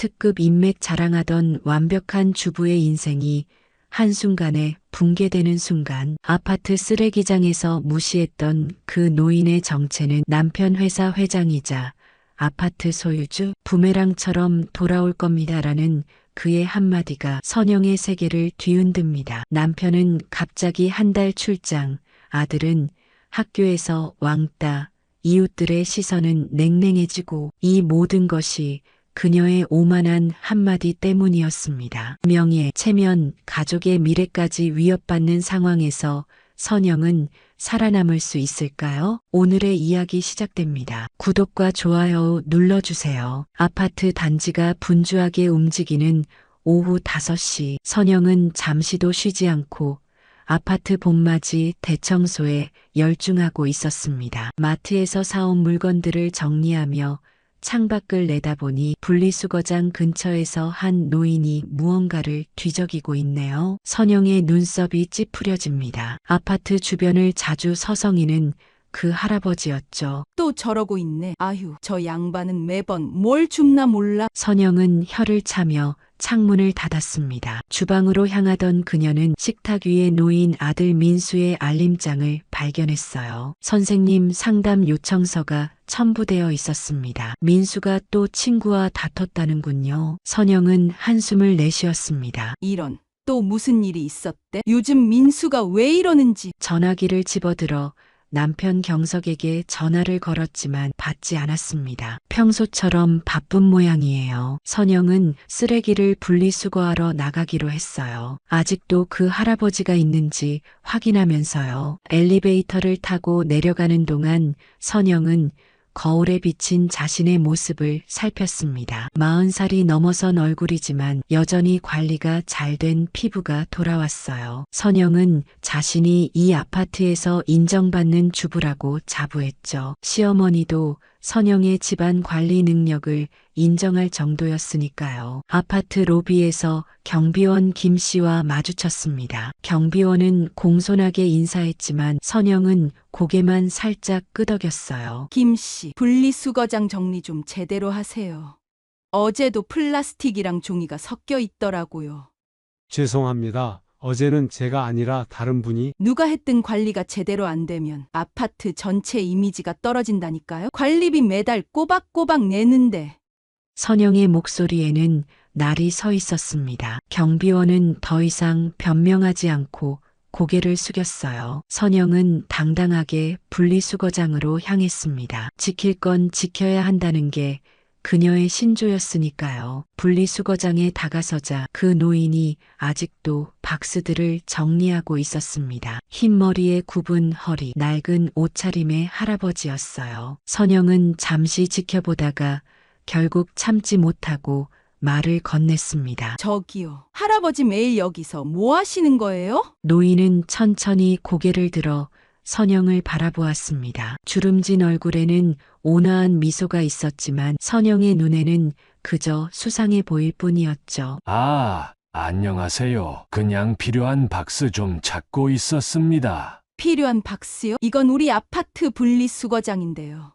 특급 인맥 자랑하던 완벽한 주부의 인생이 한순간에 붕괴되는 순간 아파트 쓰레기장에서 무시했던 그 노인의 정체는 남편 회사 회장이자 아파트 소유주 부메랑처럼 돌아올 겁니다라는 그의 한마디가 선영의 세계를 뒤흔듭니다. 남편은 갑자기 한 달 출장, 아들은 학교에서 왕따, 이웃들의 시선은 냉랭해지고 이 모든 것이 그녀의 오만한 한마디 때문이었습니다. 명예, 체면, 가족의 미래까지 위협받는 상황에서 선영은 살아남을 수 있을까요? 오늘의 이야기 시작됩니다. 구독과 좋아요 눌러주세요. 아파트 단지가 분주하게 움직이는 오후 5시, 선영은 잠시도 쉬지 않고 아파트 봄맞이 대청소에 열중하고 있었습니다. 마트에서 사온 물건들을 정리하며 창밖을 내다보니 분리수거장 근처에서 한 노인이 무언가를 뒤적이고 있네요. 선영의 눈썹이 찌푸려집니다. 아파트 주변을 자주 서성이는 그 할아버지였죠. 또 저러고 있네. 아휴, 저 양반은 매번 뭘 줍나 몰라. 선영은 혀를 차며 창문을 닫았습니다. 주방으로 향하던 그녀는 식탁 위에 놓인 아들 민수의 알림장을 발견했어요. 선생님 상담 요청서가 첨부되어 있었습니다. 민수가 또 친구와 다퉜다는군요. 선영은 한숨을 내쉬었습니다. 이런, 또 무슨 일이 있었대? 요즘 민수가 왜 이러는지. 전화기를 집어들어 남편 경석에게 전화를 걸었지만 받지 않았습니다. 평소처럼 바쁜 모양이에요. 선영은 쓰레기를 분리수거하러 나가기로 했어요. 아직도 그 할아버지가 있는지 확인하면서요. 엘리베이터를 타고 내려가는 동안 선영은 거울에 비친 자신의 모습을 살폈습니다. 40살이 넘어선 얼굴이지만 여전히 관리가 잘 된 피부가 돌아왔어요. 선영은 자신이 이 아파트에서 인정받는 주부라고 자부했죠. 시어머니도 선영의 집안 관리 능력을 인정할 정도였으니까요. 아파트 로비에서 경비원 김 씨와 마주쳤습니다. 경비원은 공손하게 인사했지만 선영은 고개만 살짝 끄덕였어요. 김 씨, 분리수거장 정리 좀 제대로 하세요. 어제도 플라스틱이랑 종이가 섞여 있더라고요. 죄송합니다. 어제는 제가 아니라 다른 분이. 누가 했든 관리가 제대로 안 되면 아파트 전체 이미지가 떨어진다니까요. 관리비 매달 꼬박꼬박 내는데. 선영의 목소리에는 날이 서 있었습니다. 경비원은 더 이상 변명하지 않고 고개를 숙였어요. 선영은 당당하게 분리수거장으로 향했습니다. 지킬 건 지켜야 한다는 게 그녀의 신조였으니까요. 분리수거장에 다가서자 그 노인이 아직도 박스들을 정리하고 있었습니다. 흰 머리에 굽은 허리, 낡은 옷차림의 할아버지였어요. 선영은 잠시 지켜보다가 결국 참지 못하고 말을 건넸습니다. 저기요, 할아버지 매일 여기서 뭐 하시는 거예요? 노인은 천천히 고개를 들어 선영을 바라보았습니다. 주름진 얼굴에는 온화한 미소가 있었지만 선영의 눈에는 그저 수상해 보일 뿐이었죠. 아, 안녕하세요. 그냥 필요한 박스 좀 찾고 있었습니다. 필요한 박스요? 이건 우리 아파트 분리수거장인데요.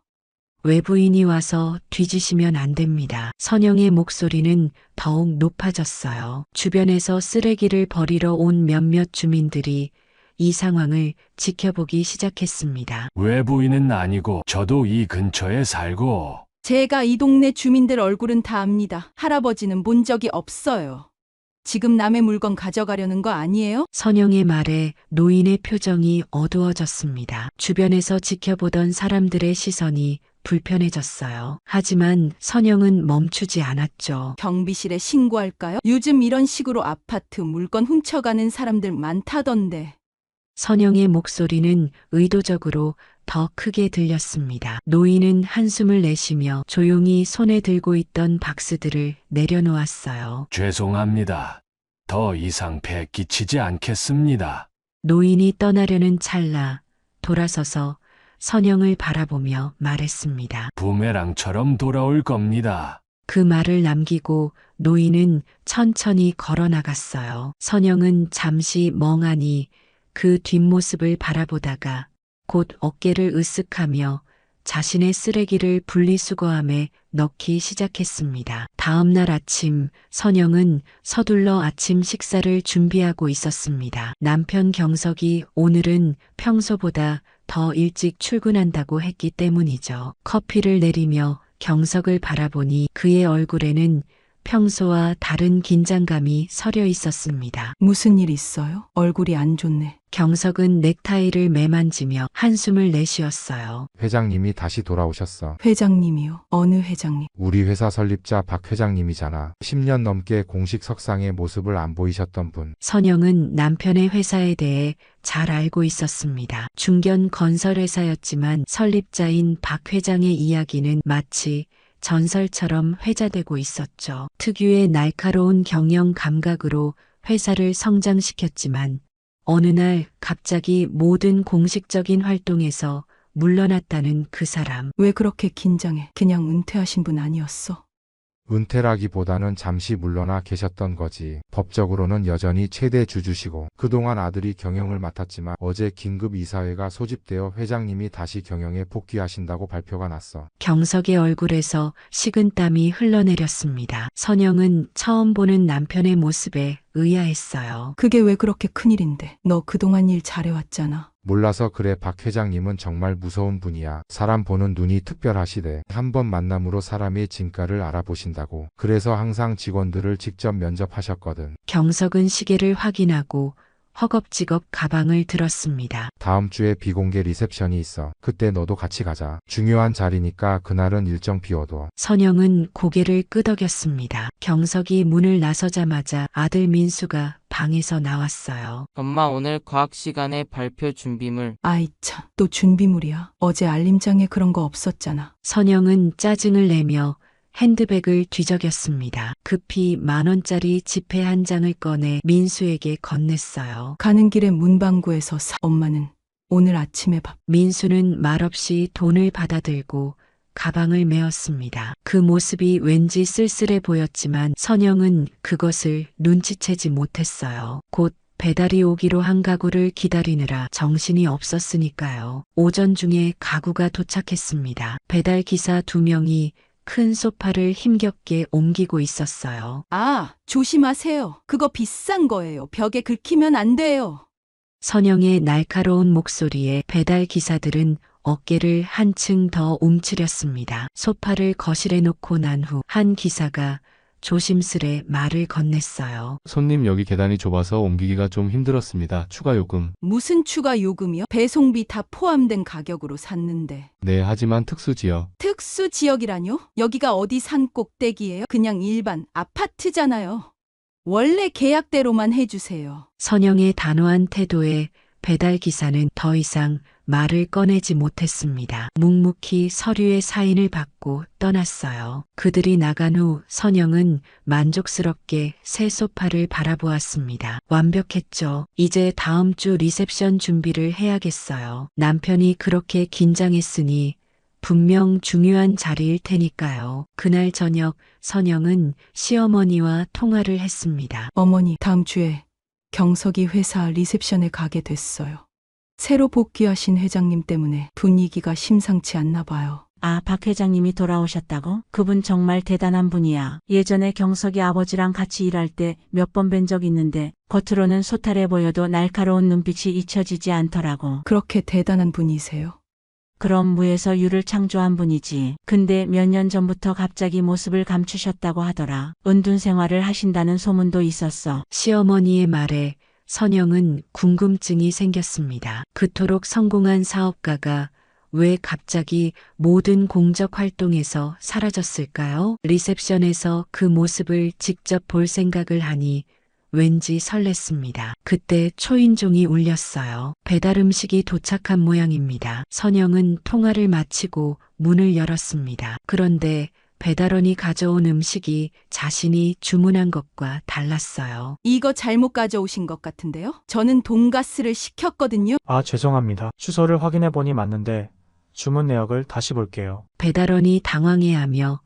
외부인이 와서 뒤지시면 안 됩니다. 선영의 목소리는 더욱 높아졌어요. 주변에서 쓰레기를 버리러 온 몇몇 주민들이 이 상황을 지켜보기 시작했습니다. 외부인은 아니고 저도 이 근처에 살고. 제가 이 동네 주민들 얼굴은 다 압니다. 할아버지는 본 적이 없어요. 지금 남의 물건 가져가려는 거 아니에요? 선영의 말에 노인의 표정이 어두워졌습니다. 주변에서 지켜보던 사람들의 시선이 불편해졌어요. 하지만 선영은 멈추지 않았죠. 경비실에 신고할까요? 요즘 이런 식으로 아파트 물건 훔쳐가는 사람들 많다던데. 선영의 목소리는 의도적으로 더 크게 들렸습니다. 노인은 한숨을 내쉬며 조용히 손에 들고 있던 박스들을 내려놓았어요. 죄송합니다. 더 이상 배 끼치지 않겠습니다. 노인이 떠나려는 찰나 돌아서서 선영을 바라보며 말했습니다. 부메랑처럼 돌아올 겁니다. 그 말을 남기고 노인은 천천히 걸어 나갔어요. 선영은 잠시 멍하니 그 뒷모습을 바라보다가 곧 어깨를 으쓱하며 자신의 쓰레기를 분리수거함에 넣기 시작했습니다. 다음 날 아침 선영은 서둘러 아침 식사를 준비하고 있었습니다. 남편 경석이 오늘은 평소보다 더 일찍 출근한다고 했기 때문이죠. 커피를 내리며 경석을 바라보니 그의 얼굴에는 평소와 다른 긴장감이 서려 있었습니다. 무슨 일 있어요? 얼굴이 안 좋네. 경석은 넥타이를 매만지며 한숨을 내쉬었어요. 회장님이 다시 돌아오셨어. 회장님이요? 어느 회장님? 우리 회사 설립자 박 회장님이잖아. 10년 넘게 공식 석상의 모습을 안 보이셨던 분. 선영은 남편의 회사에 대해 잘 알고 있었습니다. 중견 건설회사였지만 설립자인 박 회장의 이야기는 마치 전설처럼 회자되고 있었죠. 특유의 날카로운 경영 감각으로 회사를 성장시켰지만 어느 날 갑자기 모든 공식적인 활동에서 물러났다는 그 사람. 왜 그렇게 긴장해? 그냥 은퇴하신 분 아니었어? 은퇴라기보다는 잠시 물러나 계셨던 거지. 법적으로는 여전히 최대 주주시고 그동안 아들이 경영을 맡았지만 어제 긴급 이사회가 소집되어 회장님이 다시 경영에 복귀하신다고 발표가 났어. 경석의 얼굴에서 식은땀이 흘러내렸습니다. 선영은 처음 보는 남편의 모습에 의아했어요. 그게 왜 그렇게 큰일인데? 너 그동안 일 잘해왔잖아. 몰라서 그래. 박 회장님은 정말 무서운 분이야. 사람 보는 눈이 특별하시대. 한 번 만남으로 사람의 진가를 알아보신다고. 그래서 항상 직원들을 직접 면접하셨거든. 경석은 시계를 확인하고 허겁지겁 가방을 들었습니다. 다음 주에 비공개 리셉션이 있어. 그때 너도 같이 가자. 중요한 자리니까 그날은 일정 비워둬. 선영은 고개를 끄덕였습니다. 경석이 문을 나서자마자 아들 민수가 방에서 나왔어요. 엄마 오늘 과학 시간에 발표 준비물. 아이 참, 또 준비물이야. 어제 알림장에 그런 거 없었잖아. 선영은 짜증을 내며 핸드백을 뒤적였습니다. 급히 10,000원짜리 지폐 한 장을 꺼내 민수에게 건넸어요. 가는 길에 문방구에서 사. 엄마는 오늘 아침에 밥. 민수는 말없이 돈을 받아들고 가방을 메었습니다. 그 모습이 왠지 쓸쓸해 보였지만 선영은 그것을 눈치채지 못했어요. 곧 배달이 오기로 한 가구를 기다리느라 정신이 없었으니까요. 오전 중에 가구가 도착했습니다. 배달 기사 2명이 큰 소파를 힘겹게 옮기고 있었어요. 아, 조심하세요. 그거 비싼 거예요. 벽에 긁히면 안 돼요. 선영의 날카로운 목소리에 배달 기사들은 어깨를 한층 더 움츠렸습니다. 소파를 거실에 놓고 난 후 한 기사가 조심스레 말을 건넸어요. 손님 여기 계단이 좁아서 옮기기가 좀 힘들었습니다. 추가 요금. 무슨 추가 요금이요? 배송비 다 포함된 가격으로 샀는데. 네, 하지만 특수 지역. 특수 지역이라뇨? 여기가 어디 산 꼭대기예요? 그냥 일반 아파트잖아요. 원래 계약대로만 해주세요. 선영의 단호한 태도에 배달 기사는 더 이상 말을 꺼내지 못했습니다. 묵묵히 서류의 사인을 받고 떠났어요. 그들이 나간 후 선영은 만족스럽게 새 소파를 바라보았습니다. 완벽했죠. 이제 다음 주 리셉션 준비를 해야겠어요. 남편이 그렇게 긴장했으니 분명 중요한 자리일 테니까요. 그날 저녁 선영은 시어머니와 통화를 했습니다. 어머니, 다음 주에 경석이 회사 리셉션에 가게 됐어요. 새로 복귀하신 회장님 때문에 분위기가 심상치 않나 봐요. 아, 박 회장님이 돌아오셨다고? 그분 정말 대단한 분이야. 예전에 경석이 아버지랑 같이 일할 때 몇 번 뵌 적 있는데 겉으로는 소탈해 보여도 날카로운 눈빛이 잊혀지지 않더라고. 그렇게 대단한 분이세요? 그럼 무에서 유를 창조한 분이지. 근데 몇 년 전부터 갑자기 모습을 감추셨다고 하더라. 은둔 생활을 하신다는 소문도 있었어. 시어머니의 말에 선영은 궁금증이 생겼습니다. 그토록 성공한 사업가가 왜 갑자기 모든 공적 활동에서 사라졌을까요? 리셉션에서 그 모습을 직접 볼 생각을 하니 왠지 설렜습니다. 그때 초인종이 울렸어요. 배달 음식이 도착한 모양입니다. 선영은 통화를 마치고 문을 열었습니다. 그런데 배달원이 가져온 음식이 자신이 주문한 것과 달랐어요. 이거 잘못 가져오신 것 같은데요? 저는 돈가스를 시켰거든요. 아, 죄송합니다. 주소를 확인해 보니 맞는데 주문 내역을 다시 볼게요. 배달원이 당황해하며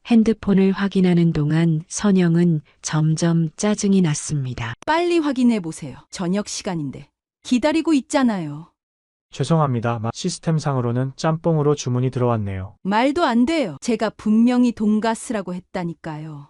핸드폰을 확인하는 동안 선영은 점점 짜증이 났습니다. 빨리 확인해 보세요. 저녁 시간인데. 기다리고 있잖아요. 죄송합니다. 시스템상으로는 짬뽕으로 주문이 들어왔네요. 말도 안 돼요. 제가 분명히 돈가스라고 했다니까요.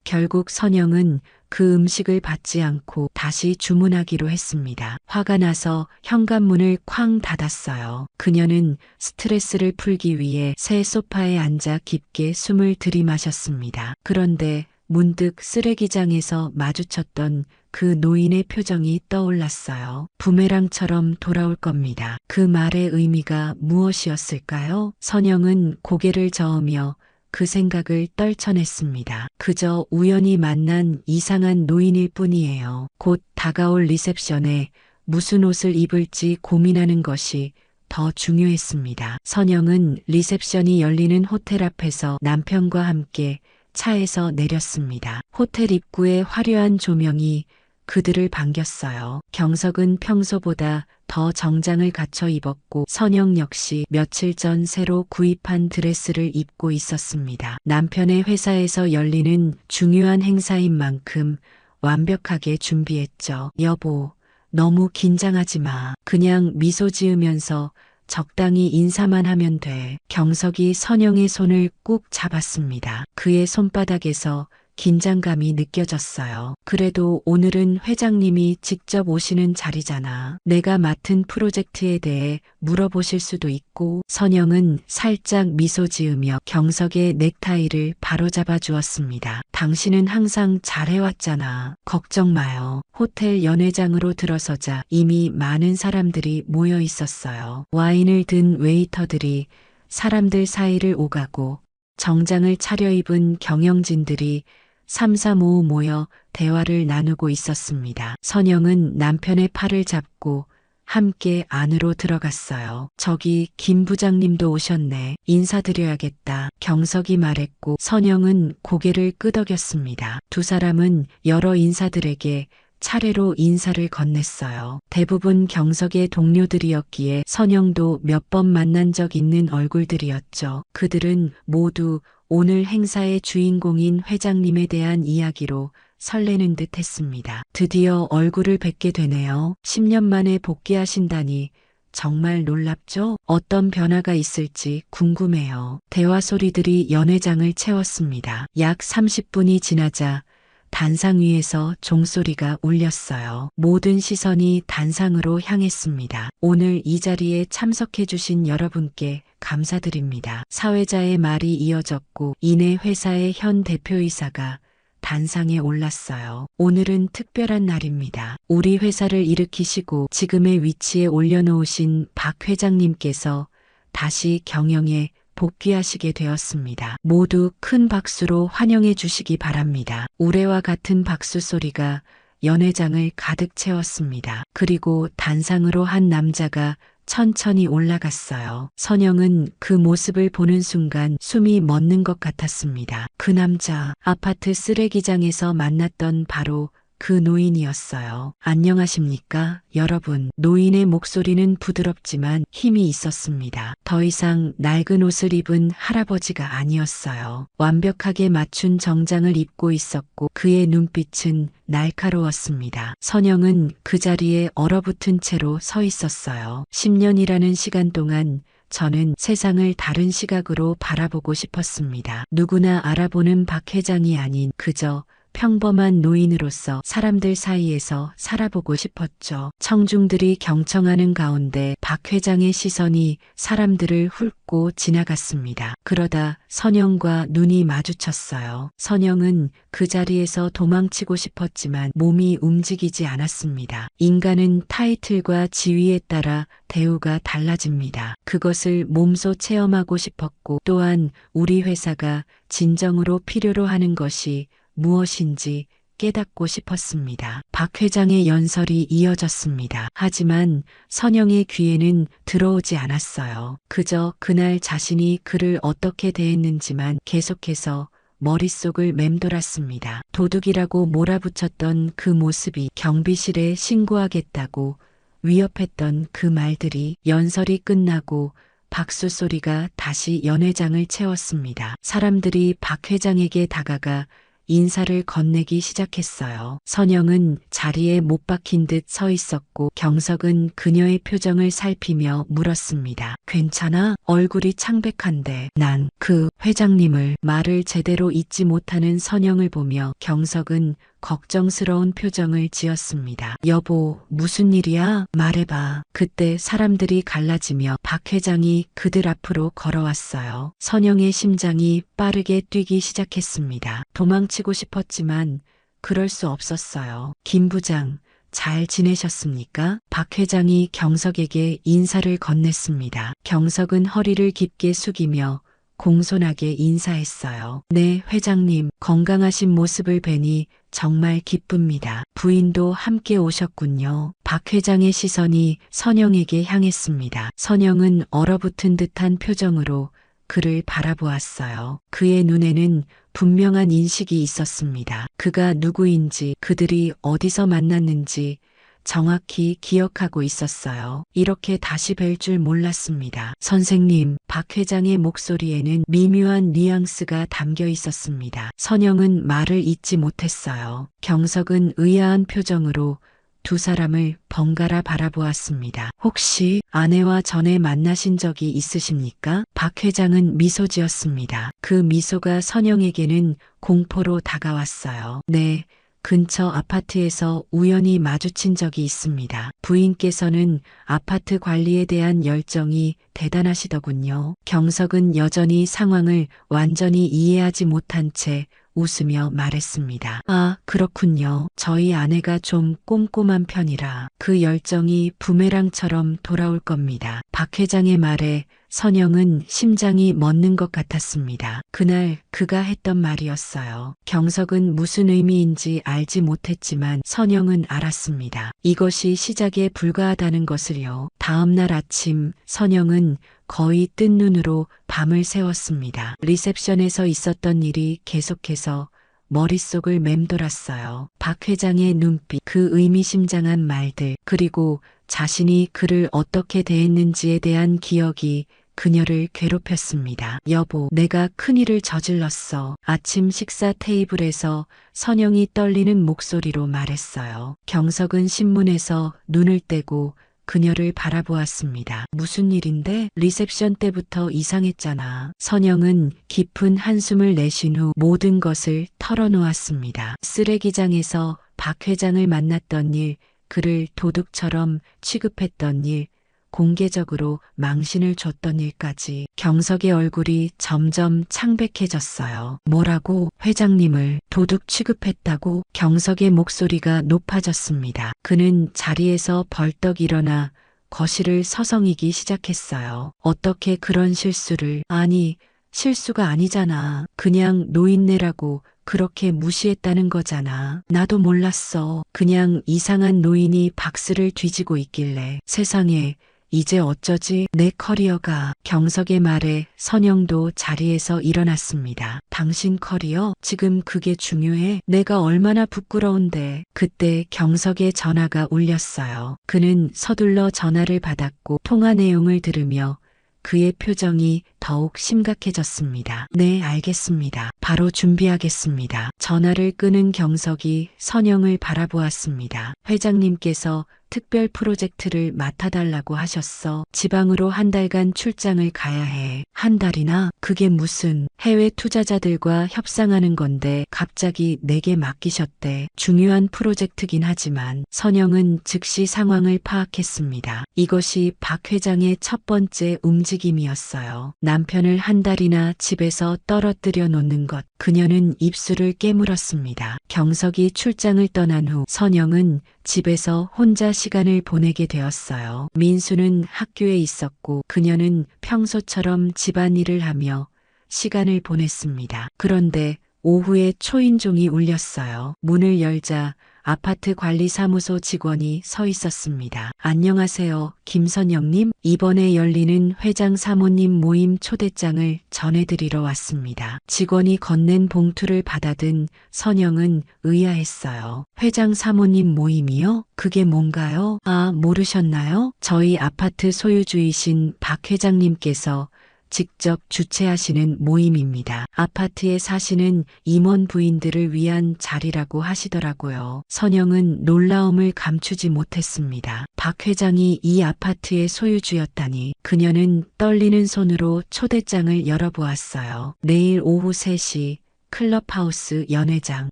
결국 선영은 그 음식을 받지 않고 다시 주문하기로 했습니다. 화가 나서 현관문을 쾅 닫았어요. 그녀는 스트레스를 풀기 위해 새 소파에 앉아 깊게 숨을 들이마셨습니다. 그런데 문득 쓰레기장에서 마주쳤던 그 노인의 표정이 떠올랐어요. 부메랑처럼 돌아올 겁니다. 그 말의 의미가 무엇이었을까요? 선영은 고개를 저으며 그 생각을 떨쳐냈습니다. 그저 우연히 만난 이상한 노인일 뿐이에요. 곧 다가올 리셉션에 무슨 옷을 입을지 고민하는 것이 더 중요했습니다. 선영은 리셉션이 열리는 호텔 앞에서 남편과 함께 차에서 내렸습니다. 호텔 입구의 화려한 조명이 그들을 반겼어요. 경석은 평소보다 더 정장을 갖춰 입었고 선영 역시 며칠 전 새로 구입한 드레스를 입고 있었습니다. 남편의 회사에서 열리는 중요한 행사인 만큼 완벽하게 준비했죠. 여보, 너무 긴장하지 마. 그냥 미소 지으면서 적당히 인사만 하면 돼. 경석이 선영의 손을 꾹 잡았습니다. 그의 손바닥에서 긴장감이 느껴졌어요. 그래도 오늘은 회장님이 직접 오시는 자리잖아. 내가 맡은 프로젝트에 대해 물어보실 수도 있고. 선영은 살짝 미소 지으며 경석의 넥타이를 바로잡아 주었습니다. 당신은 항상 잘해왔잖아. 걱정 마요. 호텔 연회장으로 들어서자 이미 많은 사람들이 모여 있었어요. 와인을 든 웨이터들이 사람들 사이를 오가고 정장을 차려입은 경영진들이 삼삼오오 모여 대화를 나누고 있었습니다. 선영은 남편의 팔을 잡고 함께 안으로 들어갔어요. 저기 김 부장님도 오셨네. 인사드려야겠다. 경석이 말했고 선영은 고개를 끄덕였습니다. 두 사람은 여러 인사들에게 차례로 인사를 건넸어요. 대부분 경석의 동료들이었기에 선영도 몇 번 만난 적 있는 얼굴들이었죠. 그들은 모두 오늘 행사의 주인공인 회장님에 대한 이야기로 설레는 듯 했습니다. 드디어 얼굴을 뵙게 되네요. 10년 만에 복귀하신다니 정말 놀랍죠? 어떤 변화가 있을지 궁금해요. 대화 소리들이 연회장을 채웠습니다. 약 30분이 지나자 단상 위에서 종소리가 울렸어요. 모든 시선이 단상으로 향했습니다. 오늘 이 자리에 참석해 주신 여러분께 감사드립니다. 사회자의 말이 이어졌고 이내 회사의 현 대표이사가 단상에 올랐어요. 오늘은 특별한 날입니다. 우리 회사를 일으키시고 지금의 위치에 올려놓으신 박 회장님께서 다시 경영에 복귀하시게 되었습니다. 모두 큰 박수로 환영해 주시기 바랍니다. 우레와 같은 박수 소리가 연회장을 가득 채웠습니다. 그리고 단상으로 한 남자가 천천히 올라갔어요. 선영은 그 모습을 보는 순간 숨이 멎는 것 같았습니다. 그 남자, 아파트 쓰레기장에서 만났던 바로 그 노인이었어요. 안녕하십니까, 여러분. 노인의 목소리는 부드럽지만 힘이 있었습니다. 더 이상 낡은 옷을 입은 할아버지가 아니었어요. 완벽하게 맞춘 정장을 입고 있었고 그의 눈빛은 날카로웠습니다. 선영은 그 자리에 얼어붙은 채로 서 있었어요. 10년이라는 시간 동안 저는 세상을 다른 시각으로 바라보고 싶었습니다. 누구나 알아보는 박 회장이 아닌 그저 평범한 노인으로서 사람들 사이에서 살아보고 싶었죠. 청중들이 경청하는 가운데 박 회장의 시선이 사람들을 훑고 지나갔습니다. 그러다 선영과 눈이 마주쳤어요. 선영은 그 자리에서 도망치고 싶었지만 몸이 움직이지 않았습니다. 인간은 타이틀과 지위에 따라 대우가 달라집니다. 그것을 몸소 체험하고 싶었고 또한 우리 회사가 진정으로 필요로 하는 것이 무엇인지 깨닫고 싶었습니다. 박 회장의 연설이 이어졌습니다. 하지만 선영의 귀에는 들어오지 않았어요. 그저 그날 자신이 그를 어떻게 대했는지만 계속해서 머릿속을 맴돌았습니다. 도둑이라고 몰아붙였던 그 모습이, 경비실에 신고하겠다고 위협했던 그 말들이. 연설이 끝나고 박수 소리가 다시 연회장을 채웠습니다. 사람들이 박 회장에게 다가가 인사를 건네기 시작했어요. 선영은 자리에 못 박힌 듯 서 있었고 경석은 그녀의 표정을 살피며 물었습니다. 괜찮아? 얼굴이 창백한데. 난 그 회장님을. 말을 제대로 잇지 못하는 선영을 보며 경석은 걱정스러운 표정을 지었습니다. 여보, 무슨 일이야? 말해봐. 그때 사람들이 갈라지며 박 회장이 그들 앞으로 걸어왔어요. 선영의 심장이 빠르게 뛰기 시작했습니다. 도망치고 싶었지만 그럴 수 없었어요. 김 부장, 잘 지내셨습니까? 박 회장이 경석에게 인사를 건넸습니다. 경석은 허리를 깊게 숙이며 공손하게 인사했어요. 네, 회장님, 건강하신 모습을 뵈니 정말 기쁩니다. 부인도 함께 오셨군요. 박 회장의 시선이 선영에게 향했습니다. 선영은 얼어붙은 듯한 표정으로 그를 바라보았어요. 그의 눈에는 분명한 인식이 있었습니다. 그가 누구인지, 그들이 어디서 만났는지 정확히 기억하고 있었어요. 이렇게 다시 뵐 줄 몰랐습니다. 선생님, 박 회장의 목소리에는 미묘한 뉘앙스가 담겨 있었습니다. 선영은 말을 잇지 못했어요. 경석은 의아한 표정으로 두 사람을 번갈아 바라보았습니다. 혹시 아내와 전에 만나신 적이 있으십니까? 박 회장은 미소 지었습니다. 그 미소가 선영에게는 공포로 다가왔어요. 네. 근처 아파트에서 우연히 마주친 적이 있습니다. 부인께서는 아파트 관리에 대한 열정이 대단하시더군요. 경석은 여전히 상황을 완전히 이해하지 못한 채 웃으며 말했습니다. 아, 그렇군요. 저희 아내가 좀 꼼꼼한 편이라 그 열정이 부메랑처럼 돌아올 겁니다. 박 회장의 말에 선영은 심장이 멎는 것 같았습니다. 그날 그가 했던 말이었어요. 경석은 무슨 의미인지 알지 못했지만 선영은 알았습니다. 이것이 시작에 불과하다는 것을요. 다음 날 아침 선영은 거의 뜬 눈으로 밤을 새웠습니다. 리셉션에서 있었던 일이 계속해서 머릿속을 맴돌았어요. 박 회장의 눈빛, 그 의미심장한 말들, 그리고 자신이 그를 어떻게 대했는지에 대한 기억이 그녀를 괴롭혔습니다. 여보, 내가 큰일을 저질렀어. 아침 식사 테이블에서 선영이 떨리는 목소리로 말했어요. 경석은 신문에서 눈을 떼고 그녀를 바라보았습니다. 무슨 일인데? 리셉션 때부터 이상했잖아. 선영은 깊은 한숨을 내쉰 후 모든 것을 털어놓았습니다. 쓰레기장에서 박 회장을 만났던 일, 그를 도둑처럼 취급했던 일, 공개적으로 망신을 줬던 일까지. 경석의 얼굴이 점점 창백해졌어요. 뭐라고? 회장님을 도둑 취급했다고? 경석의 목소리가 높아졌습니다. 그는 자리에서 벌떡 일어나 거실을 서성이기 시작했어요. 어떻게 그런 실수를? 아니, 실수가 아니잖아. 그냥 노인네라고 그렇게 무시했다는 거잖아. 나도 몰랐어. 그냥 이상한 노인이 박스를 뒤지고 있길래. 세상에, 이제 어쩌지? 내 커리어가. 경석의 말에 선영도 자리에서 일어났습니다. 당신 커리어? 지금 그게 중요해? 내가 얼마나 부끄러운데. 그때 경석의 전화가 울렸어요. 그는 서둘러 전화를 받았고 통화 내용을 들으며 그의 표정이 더욱 심각해졌습니다. 네, 알겠습니다. 바로 준비하겠습니다. 전화를 끄는 경석이 선영을 바라보았습니다. 회장님께서 특별 프로젝트를 맡아달라고 하셨어. 지방으로 한 달간 출장을 가야 해. 한 달이나? 그게 무슨? 해외 투자자들과 협상하는 건데 갑자기 내게 맡기셨대. 중요한 프로젝트긴 하지만. 선영은 즉시 상황을 파악했습니다. 이것이 박 회장의 첫 번째 움직임이었어요. 남편을 한 달이나 집에서 떨어뜨려 놓는 것. 그녀는 입술을 깨물었습니다. 경석이 출장을 떠난 후 선영은 집에서 혼자 시간을 보내게 되었어요. 민수는 학교에 있었고 그녀는 평소처럼 집안일을 하며 시간을 보냈습니다. 그런데 오후에 초인종이 울렸어요. 문을 열자 아파트 관리사무소 직원이 서 있었습니다. 안녕하세요, 김선영님. 이번에 열리는 회장 사모님 모임 초대장을 전해드리러 왔습니다. 직원이 건넨 봉투를 받아든 선영은 의아했어요. 회장 사모님 모임이요? 그게 뭔가요? 아, 모르셨나요? 저희 아파트 소유주이신 박 회장님께서 직접 주최하시는 모임입니다. 아파트에 사시는 임원 부인들을 위한 자리라고 하시더라고요. 선영은 놀라움을 감추지 못했습니다. 박 회장이 이 아파트의 소유주였다니. 그녀는 떨리는 손으로 초대장을 열어보았어요. 내일 오후 3시 클럽하우스 연회장.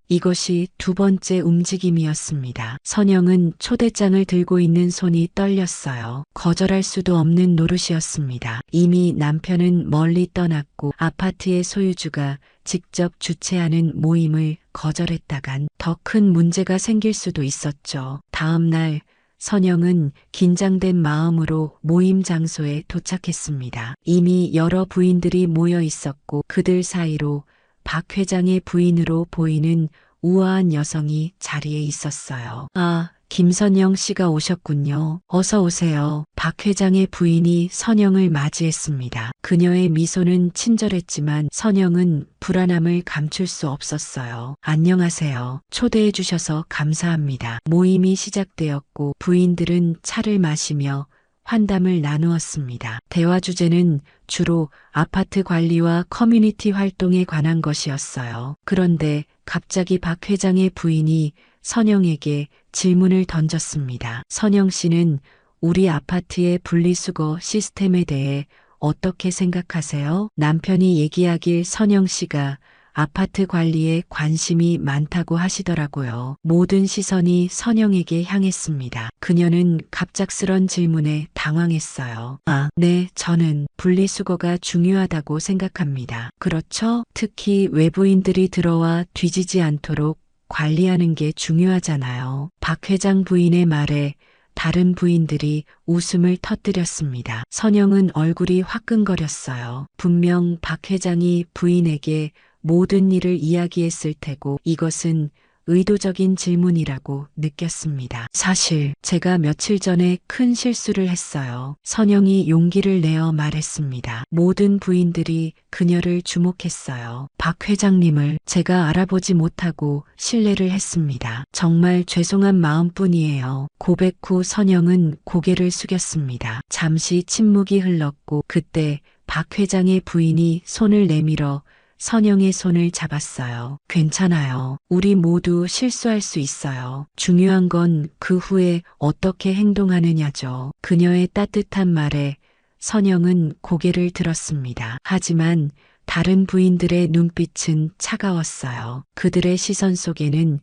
이것이 두 번째 움직임이었습니다. 선영은 초대장을 들고 있는 손이 떨렸어요. 거절할 수도 없는 노릇이었습니다. 이미 남편은 멀리 떠났고 아파트의 소유주가 직접 주최하는 모임을 거절했다간 더 큰 문제가 생길 수도 있었죠. 다음 날 선영은 긴장된 마음으로 모임 장소에 도착했습니다. 이미 여러 부인들이 모여 있었고 그들 사이로 박 회장의 부인으로 보이는 우아한 여성이 자리에 있었어요. 아, 김선영 씨가 오셨군요. 어서 오세요. 박 회장의 부인이 선영을 맞이했습니다. 그녀의 미소는 친절했지만 선영은 불안함을 감출 수 없었어요. 안녕하세요. 초대해 주셔서 감사합니다. 모임이 시작되었고 부인들은 차를 마시며 환담을 나누었습니다. 대화 주제는 주로 아파트 관리와 커뮤니티 활동에 관한 것이었어요. 그런데 갑자기 박 회장의 부인이 선영에게 질문을 던졌습니다. 선영 씨는 우리 아파트의 분리수거 시스템에 대해 어떻게 생각하세요? 남편이 얘기하길 선영 씨가 아파트 관리에 관심이 많다고 하시더라고요. 모든 시선이 선영에게 향했습니다. 그녀는 갑작스런 질문에 당황했어요. 아, 네, 저는 분리수거가 중요하다고 생각합니다. 그렇죠? 특히 외부인들이 들어와 뒤지지 않도록 관리하는 게 중요하잖아요. 박 회장 부인의 말에 다른 부인들이 웃음을 터뜨렸습니다. 선영은 얼굴이 화끈거렸어요. 분명 박 회장이 부인에게 모든 일을 이야기했을 테고 이것은 의도적인 질문이라고 느꼈습니다. 사실 제가 며칠 전에 큰 실수를 했어요. 선영이 용기를 내어 말했습니다. 모든 부인들이 그녀를 주목했어요. 박 회장님을 제가 알아보지 못하고 실례를 했습니다. 정말 죄송한 마음뿐이에요. 고백 후 선영은 고개를 숙였습니다. 잠시 침묵이 흘렀고 그때 박 회장의 부인이 손을 내밀어 선영의 손을 잡았어요. 괜찮아요. 우리 모두 실수할 수 있어요. 중요한 건 그 후에 어떻게 행동하느냐죠. 그녀의 따뜻한 말에 선영은 고개를 들었습니다. 하지만 다른 부인들의 눈빛은 차가웠어요. 그들의 시선 속에는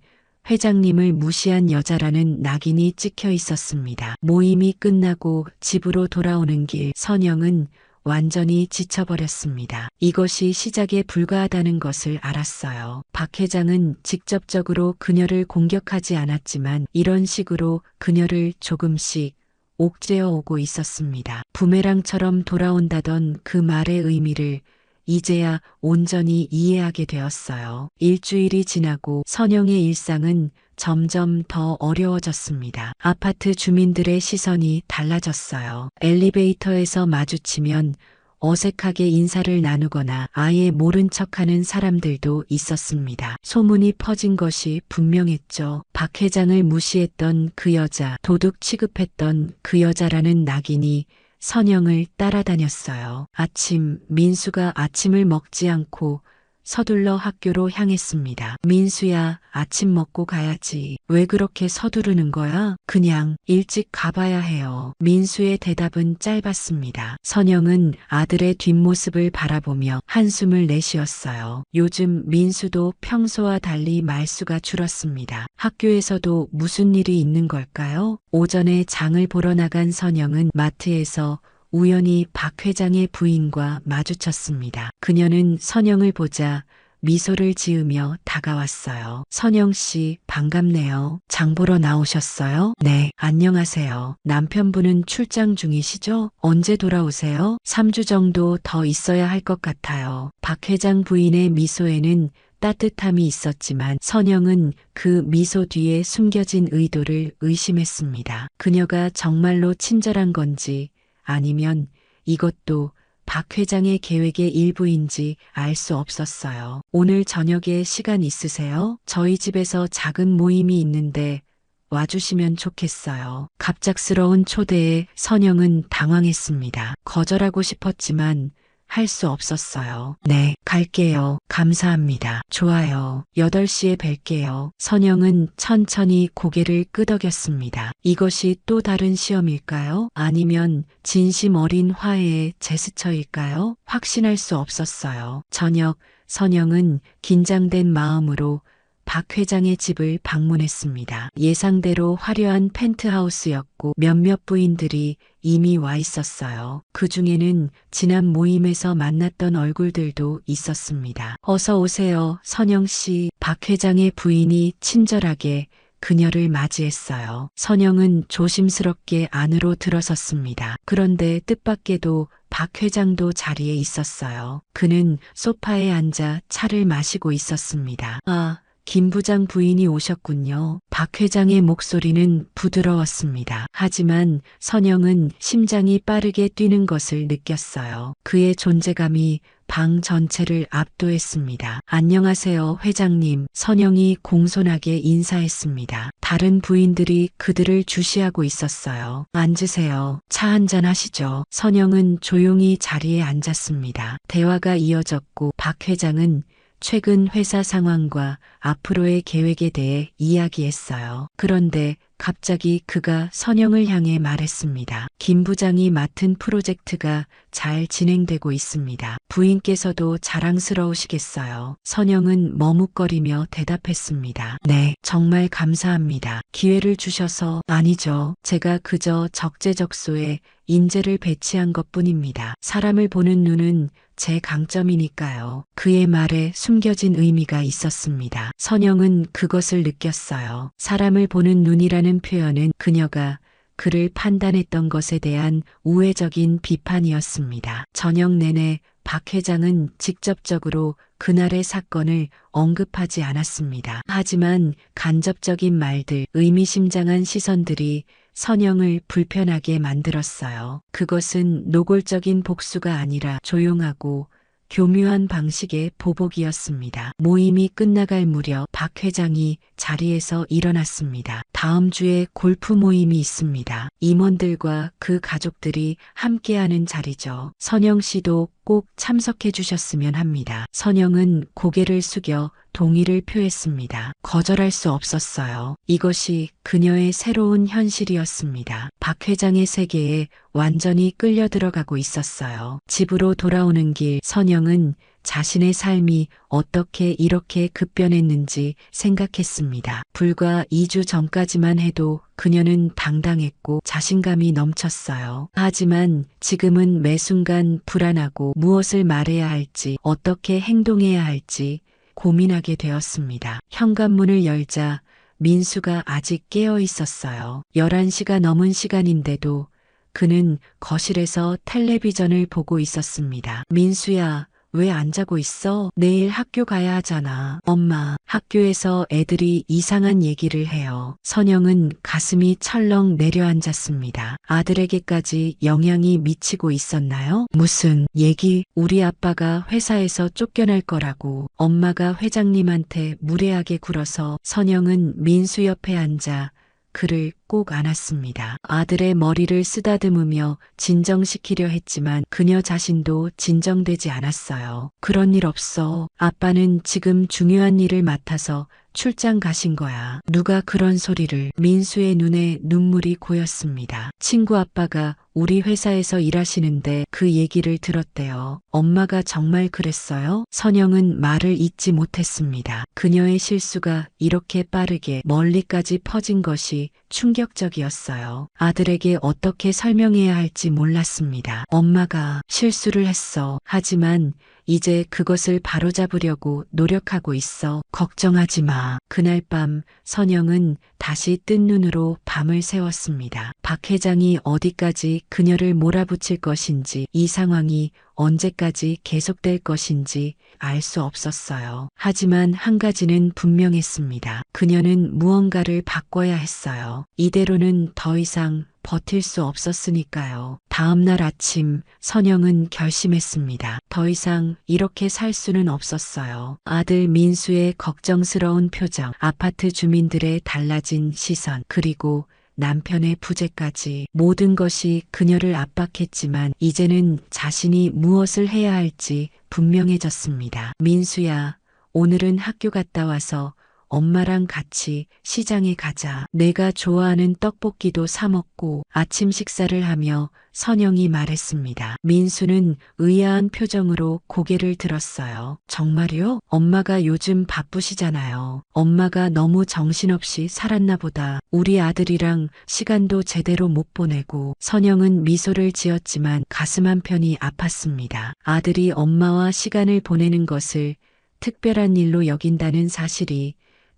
회장님을 무시한 여자라는 낙인이 찍혀 있었습니다. 모임이 끝나고 집으로 돌아오는 길 선영은 완전히 지쳐버렸습니다. 이것이 시작에 불과하다는 것을 알았어요. 박 회장은 직접적으로 그녀를 공격하지 않았지만 이런 식으로 그녀를 조금씩 옥죄어 오고 있었습니다. 부메랑처럼 돌아온다던 그 말의 의미를 이제야 온전히 이해하게 되었어요. 일주일이 지나고 선영의 일상은 점점 더 어려워졌습니다. 아파트 주민들의 시선이 달라졌어요. 엘리베이터에서 마주치면 어색하게 인사를 나누거나 아예 모른 척하는 사람들도 있었습니다. 소문이 퍼진 것이 분명했죠. 박 회장을 무시했던 그 여자, 도둑 취급했던 그 여자라는 낙인이 선영을 따라다녔어요. 아침, 민수가 아침을 먹지 않고 서둘러 학교로 향했습니다. 민수야, 아침 먹고 가야지. 왜 그렇게 서두르는 거야? 그냥 일찍 가봐야 해요. 민수의 대답은 짧았습니다. 선영은 아들의 뒷모습을 바라보며 한숨을 내쉬었어요. 요즘 민수도 평소와 달리 말수가 줄었습니다. 학교에서도 무슨 일이 있는 걸까요? 오전에 장을 보러 나간 선영은 마트에서 우연히 박 회장의 부인과 마주쳤습니다. 그녀는 선영을 보자 미소를 지으며 다가왔어요. 선영 씨, 반갑네요. 장 보러 나오셨어요? 네, 안녕하세요. 남편분은 출장 중이시죠? 언제 돌아오세요? 3주 정도 더 있어야 할 것 같아요. 박 회장 부인의 미소에는 따뜻함이 있었지만 선영은 그 미소 뒤에 숨겨진 의도를 의심했습니다. 그녀가 정말로 친절한 건지 아니면 이것도 박 회장의 계획의 일부인지 알 수 없었어요. 오늘 저녁에 시간 있으세요? 저희 집에서 작은 모임이 있는데 와주시면 좋겠어요. 갑작스러운 초대에 선영은 당황했습니다. 거절하고 싶었지만 할 수 없었어요. 네, 갈게요. 감사합니다. 좋아요. 8시에 뵐게요. 선영은 천천히 고개를 끄덕였습니다. 이것이 또 다른 시험일까요? 아니면 진심 어린 화해의 제스처일까요? 확신할 수 없었어요. 저녁, 선영은 긴장된 마음으로 박 회장의 집을 방문했습니다. 예상대로 화려한 펜트하우스였고 몇몇 부인들이 이미 와 있었어요. 그 중에는 지난 모임에서 만났던 얼굴들도 있었습니다. 어서 오세요, 선영 씨. 박 회장의 부인이 친절하게 그녀를 맞이했어요. 선영은 조심스럽게 안으로 들어섰습니다. 그런데 뜻밖에도 박 회장도 자리에 있었어요. 그는 소파에 앉아 차를 마시고 있었습니다. 아, 김 부장 부인이 오셨군요. 박 회장의 목소리는 부드러웠습니다. 하지만 선영은 심장이 빠르게 뛰는 것을 느꼈어요. 그의 존재감이 방 전체를 압도했습니다. 안녕하세요, 회장님. 선영이 공손하게 인사했습니다. 다른 부인들이 그들을 주시하고 있었어요. 앉으세요. 차 한잔 하시죠. 선영은 조용히 자리에 앉았습니다. 대화가 이어졌고 박 회장은 최근 회사 상황과 앞으로의 계획에 대해 이야기했어요. 그런데 갑자기 그가 선영을 향해 말했습니다. 김 부장이 맡은 프로젝트가 잘 진행되고 있습니다. 부인께서도 자랑스러우시겠어요. 선영은 머뭇거리며 대답했습니다. 네, 정말 감사합니다. 기회를 주셔서. 아니죠. 제가 그저 적재적소에 인재를 배치한 것뿐입니다. 사람을 보는 눈은 제 강점이니까요. 그의 말에 숨겨진 의미가 있었습니다. 선영은 그것을 느꼈어요. 사람을 보는 눈이라는 표현은 그녀가 그를 판단했던 것에 대한 우회적인 비판이었습니다. 저녁 내내 박 회장은 직접적으로 그날의 사건을 언급하지 않았습니다. 하지만 간접적인 말들, 의미심장한 시선들이 선영을 불편하게 만들었어요. 그것은 노골적인 복수가 아니라 조용하고 교묘한 방식의 보복이었습니다. 모임이 끝나갈 무렵 박 회장이 자리에서 일어났습니다. 다음 주에 골프 모임이 있습니다. 임원들과 그 가족들이 함께하는 자리죠. 선영 씨도 꼭 참석해 주셨으면 합니다. 선영은 고개를 숙여 동의를 표했습니다. 거절할 수 없었어요. 이것이 그녀의 새로운 현실이었습니다. 박 회장의 세계에 완전히 끌려 들어가고 있었어요. 집으로 돌아오는 길 선영은 자신의 삶이 어떻게 이렇게 급변했는지 생각했습니다. 불과 2주 전까지만 해도 그녀는 당당했고 자신감이 넘쳤어요. 하지만 지금은 매 순간 불안하고 무엇을 말해야 할지, 어떻게 행동해야 할지 고민하게 되었습니다. 현관문을 열자 민수가 아직 깨어 있었어요. 11시가 넘은 시간인데도 그는 거실에서 텔레비전을 보고 있었습니다. 민수야, 왜 안 자고 있어? 내일 학교 가야 하잖아. 엄마, 학교에서 애들이 이상한 얘기를 해요. 선영은 가슴이 철렁 내려앉았습니다. 아들에게까지 영향이 미치고 있었나요? 무슨 얘기? 우리 아빠가 회사에서 쫓겨날 거라고. 엄마가 회장님한테 무례하게 굴어서. 선영은 민수 옆에 앉아 그를 꼭 안았습니다. 아들의 머리를 쓰다듬으며 진정시키려 했지만 그녀 자신도 진정되지 않았어요. 그런 일 없어. 아빠는 지금 중요한 일을 맡아서 출장 가신 거야. 누가 그런 소리를. 민수의 눈에 눈물이 고였습니다. 친구 아빠가 우리 회사에서 일하시는데 그 얘기를 들었대요. 엄마가 정말 그랬어요? 선영은 말을 잇지 못했습니다. 그녀의 실수가 이렇게 빠르게 멀리까지 퍼진 것이 충격적이었어요. 아들에게 어떻게 설명해야 할지 몰랐습니다. 엄마가 실수를 했어. 하지만 이제 그것을 바로잡으려고 노력하고 있어. 걱정하지 마. 그날 밤 선영은 다시 뜬 눈으로 밤을 새웠습니다. 박 회장이 어디까지 그녀를 몰아붙일 것인지, 이 상황이 언제까지 계속될 것인지 알 수 없었어요. 하지만 한 가지는 분명했습니다. 그녀는 무언가를 바꿔야 했어요. 이대로는 더 이상 버틸 수 없었으니까요. 다음 날 아침 선영은 결심했습니다. 더 이상 이렇게 살 수는 없었어요. 아들 민수의 걱정스러운 표정, 아파트 주민들의 달라진 시선, 그리고 남편의 부재까지 모든 것이 그녀를 압박했지만 이제는 자신이 무엇을 해야 할지 분명해졌습니다. 민수야, 오늘은 학교 갔다 와서 엄마랑 같이 시장에 가자. 내가 좋아하는 떡볶이도 사 먹고 아침 식사를 하며 선영이 말했습니다. 민수는 의아한 표정으로 고개를 들었어요. 정말요? 엄마가 요즘 바쁘시잖아요. 엄마가 너무 정신없이 살았나 보다. 우리 아들이랑 시간도 제대로 못 보내고. 선영은 미소를 지었지만 가슴 한편이 아팠습니다. 아들이 엄마와 시간을 보내는 것을 특별한 일로 여긴다는 사실이